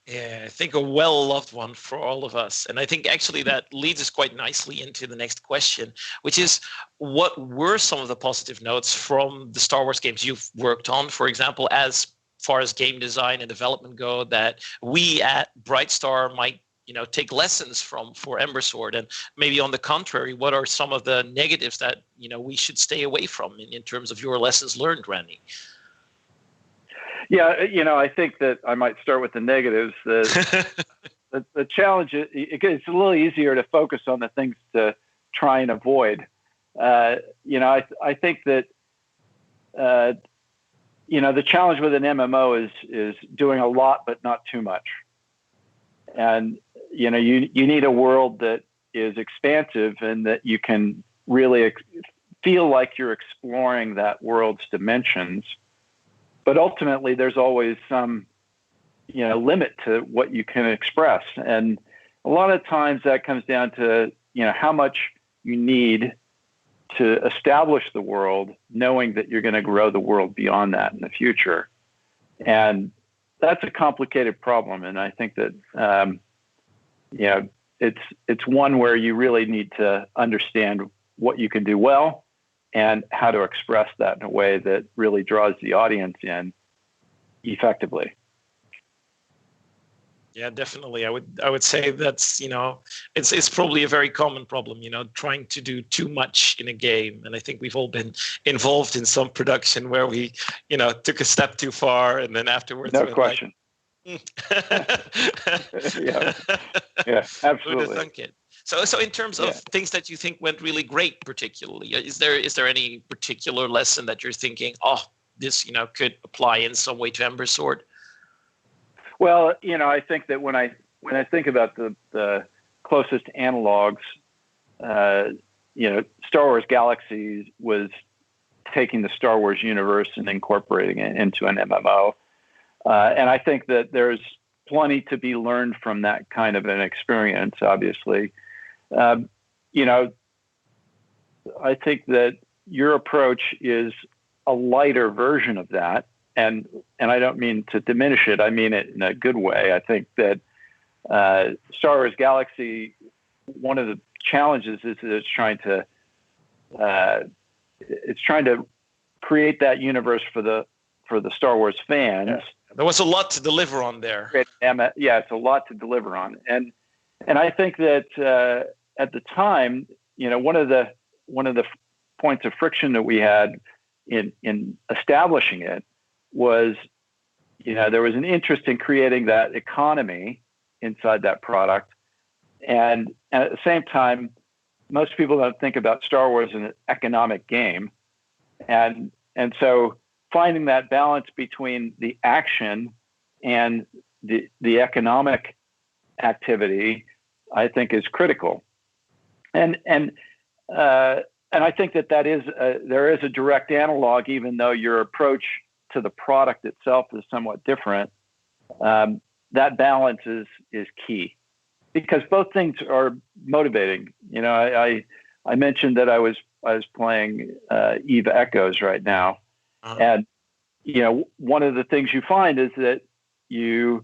Yeah, I think a well-loved one for all of us. And I think actually that leads us quite nicely into the next question, which is what were some of the positive notes from the Star Wars games you've worked on, for example, as far as game design and development go, that we at Brightstar might, take lessons from for Ember Sword? And maybe on the contrary, what are some of the negatives that, we should stay away from in terms of your lessons learned, Randy? Yeah, I think that I might start with the negatives. The challenge is it's a little easier to focus on the things to try and avoid. I think that the challenge with an MMO is doing a lot but not too much, and you need a world that is expansive and that you can really feel like you're exploring that world's dimensions. But ultimately, there's always some, limit to what you can express. And a lot of times that comes down to, how much you need to establish the world, knowing that you're going to grow the world beyond that in the future. And that's a complicated problem. And I think that, it's one where you really need to understand what you can do well and how to express that in a way that really draws the audience in effectively. Yeah, definitely. I would say that's, it's probably a very common problem, trying to do too much in a game. And I think we've all been involved in some production where we, took a step too far and then afterwards. No question. Yeah, absolutely. So in terms of things that you think went really great, particularly, is there any particular lesson that you're thinking, this, could apply in some way to Ember Sword? Well, I think that when I think about the closest analogs, Star Wars Galaxies was taking the Star Wars universe and incorporating it into an MMO. And I think that there's plenty to be learned from that kind of an experience, obviously. I think that your approach is a lighter version of that. And I don't mean to diminish it. I mean it in a good way. I think that Star Wars Galaxy, one of the challenges is that it's trying to create that universe for the Star Wars fans. Yeah. There was a lot to deliver on there. Yeah, it's a lot to deliver on. And I think that at the time, one of the points of friction that we had in establishing it was, there was an interest in creating that economy inside that product. And at the same time, most people don't think about Star Wars as an economic game. And so finding that balance between the action and the economic activity, I think, is critical. And I think that there is a direct analog, even though your approach to the product itself is somewhat different. That balance is key, because both things are motivating. I mentioned that I was playing Eve Echoes right now, and one of the things you find is that the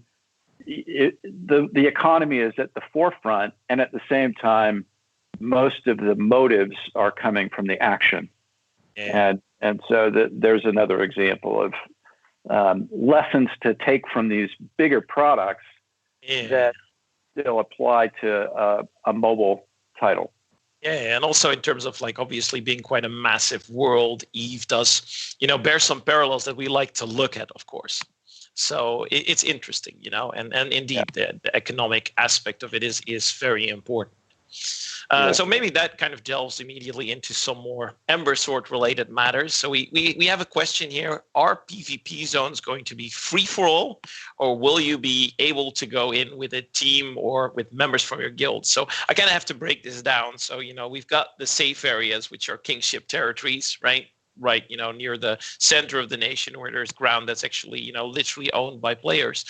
economy is at the forefront, and at the same time, most of the motives are coming from the action. Yeah. And so there's another example of lessons to take from these bigger products that still apply to a mobile title. Yeah, and also in terms of obviously being quite a massive world, Eve does, bear some parallels that we like to look at, of course. So it's interesting, and indeed the economic aspect of it is very important. So maybe that kind of delves immediately into some more Ember Sword related matters. So we have a question here. Are PvP zones going to be free for all, or will you be able to go in with a team or with members from your guild? So I kind of have to break this down. So, we've got the safe areas, which are kingship territories, right? right, near the center of the nation where there's ground that's actually, literally owned by players.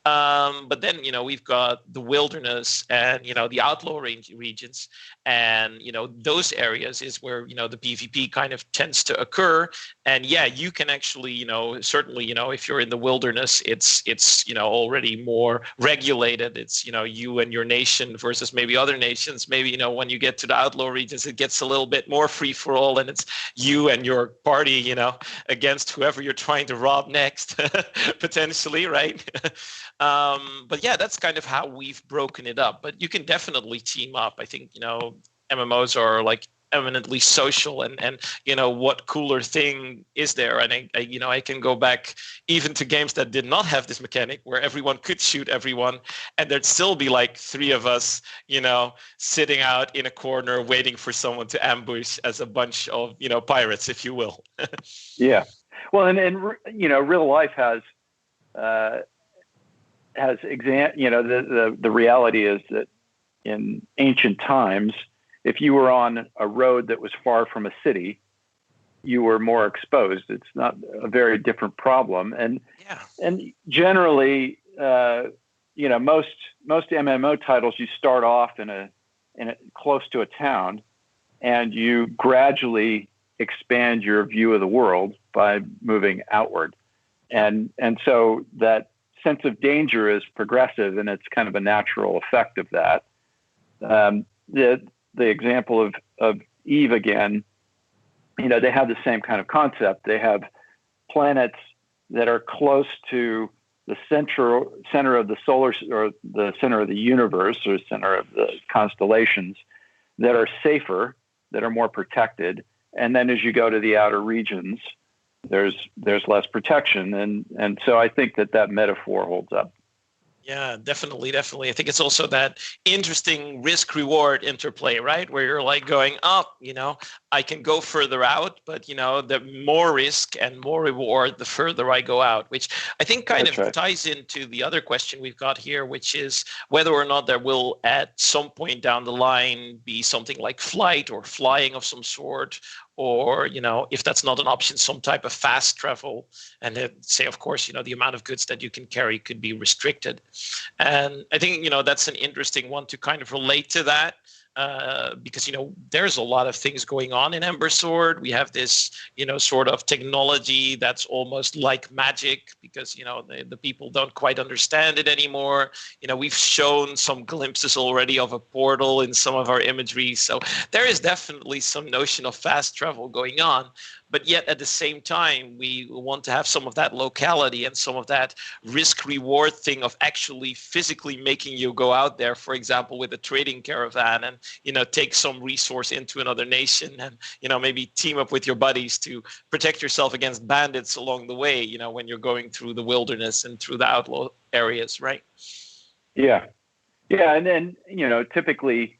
But then, we've got the wilderness and, the outlaw regions. And, those areas is where, the PvP kind of tends to occur. And yeah, you can actually, certainly, if you're in the wilderness, it's already more regulated. It's, you and your nation versus maybe other nations. Maybe, when you get to the outlaw regions, it gets a little bit more free for all, and it's you and your party, against whoever you're trying to rob next, potentially, right? But yeah, that's kind of how we've broken it up. But you can definitely team up. I think, MMOs are like eminently social, and what cooler thing is there? And I can go back even to games that did not have this mechanic where everyone could shoot everyone, and there'd still be like three of us sitting out in a corner waiting for someone to ambush as a bunch of pirates, if you will. Yeah, well, and real life has the reality is that in ancient times, if you were on a road that was far from a city, you were more exposed. It's not a very different problem. And generally, most MMO titles, you start off in a close to a town, and you gradually expand your view of the world by moving outward. And so that sense of danger is progressive, and it's kind of a natural effect of that. The example of Eve again, they have the same kind of concept. They have planets that are close to the center of the solar, or the center of the universe, or center of the constellations, that are safer, that are more protected. And then as you go to the outer regions, there's less protection. And so I think that metaphor holds up. Yeah, definitely. I think it's also that interesting risk-reward interplay, right? Where you're like going up, I can go further out, but, the more risk and more reward, the further I go out, which I think kind of ties into the other question we've got here, which is whether or not there will at some point down the line be something like flight or flying of some sort, or, if that's not an option, some type of fast travel. And then say, of course, the amount of goods that you can carry could be restricted. And I think, that's an interesting one to kind of relate to that. Because, there's a lot of things going on in Ember Sword. We have this, sort of technology that's almost like magic because, the people don't quite understand it anymore. We've shown some glimpses already of a portal in some of our imagery. So there is definitely some notion of fast travel going on. But yet at the same time, we want to have some of that locality and some of that risk-reward thing of actually physically making you go out there, for example, with a trading caravan and, take some resource into another nation and, maybe team up with your buddies to protect yourself against bandits along the way, when you're going through the wilderness and through the outlaw areas, right? Yeah. Yeah. And then, typically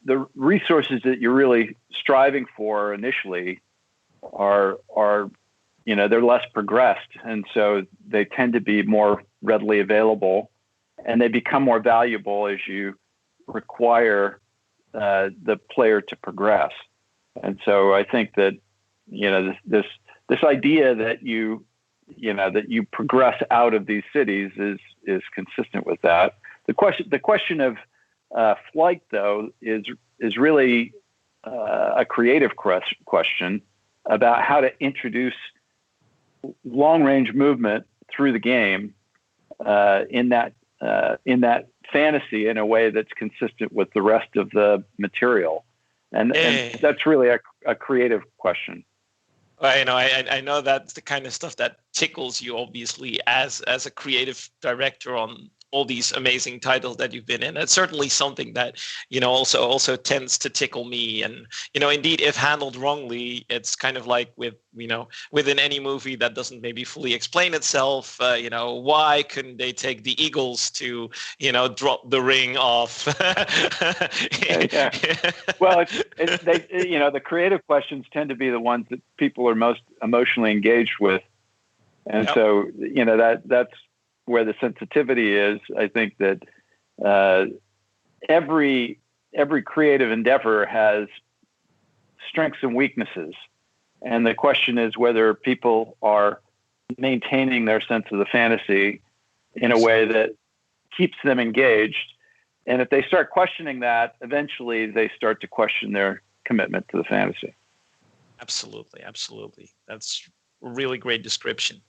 the resources that you're really striving for initially are they're less progressed, and so they tend to be more readily available, and they become more valuable as you require the player to progress. And so I think that this idea that you progress out of these cities is consistent with that. The question of flight, though, is really a creative question about how to introduce long-range movement through the game in that fantasy in a way that's consistent with the rest of the material, and that's really a creative question. I know that's the kind of stuff that tickles you, obviously, as a creative director on all these amazing titles that you've been in. It's certainly something that, also tends to tickle me. And, indeed, if handled wrongly, it's kind of like within any movie that doesn't maybe fully explain itself, why couldn't they take the Eagles to, drop the ring off? Yeah. Well, the creative questions tend to be the ones that people are most emotionally engaged with. And so, that's where the sensitivity is. I think that every creative endeavor has strengths and weaknesses. And the question is whether people are maintaining their sense of the fantasy in a way that keeps them engaged. And if they start questioning that, eventually they start to question their commitment to the fantasy. Absolutely. Absolutely. That's a really great description.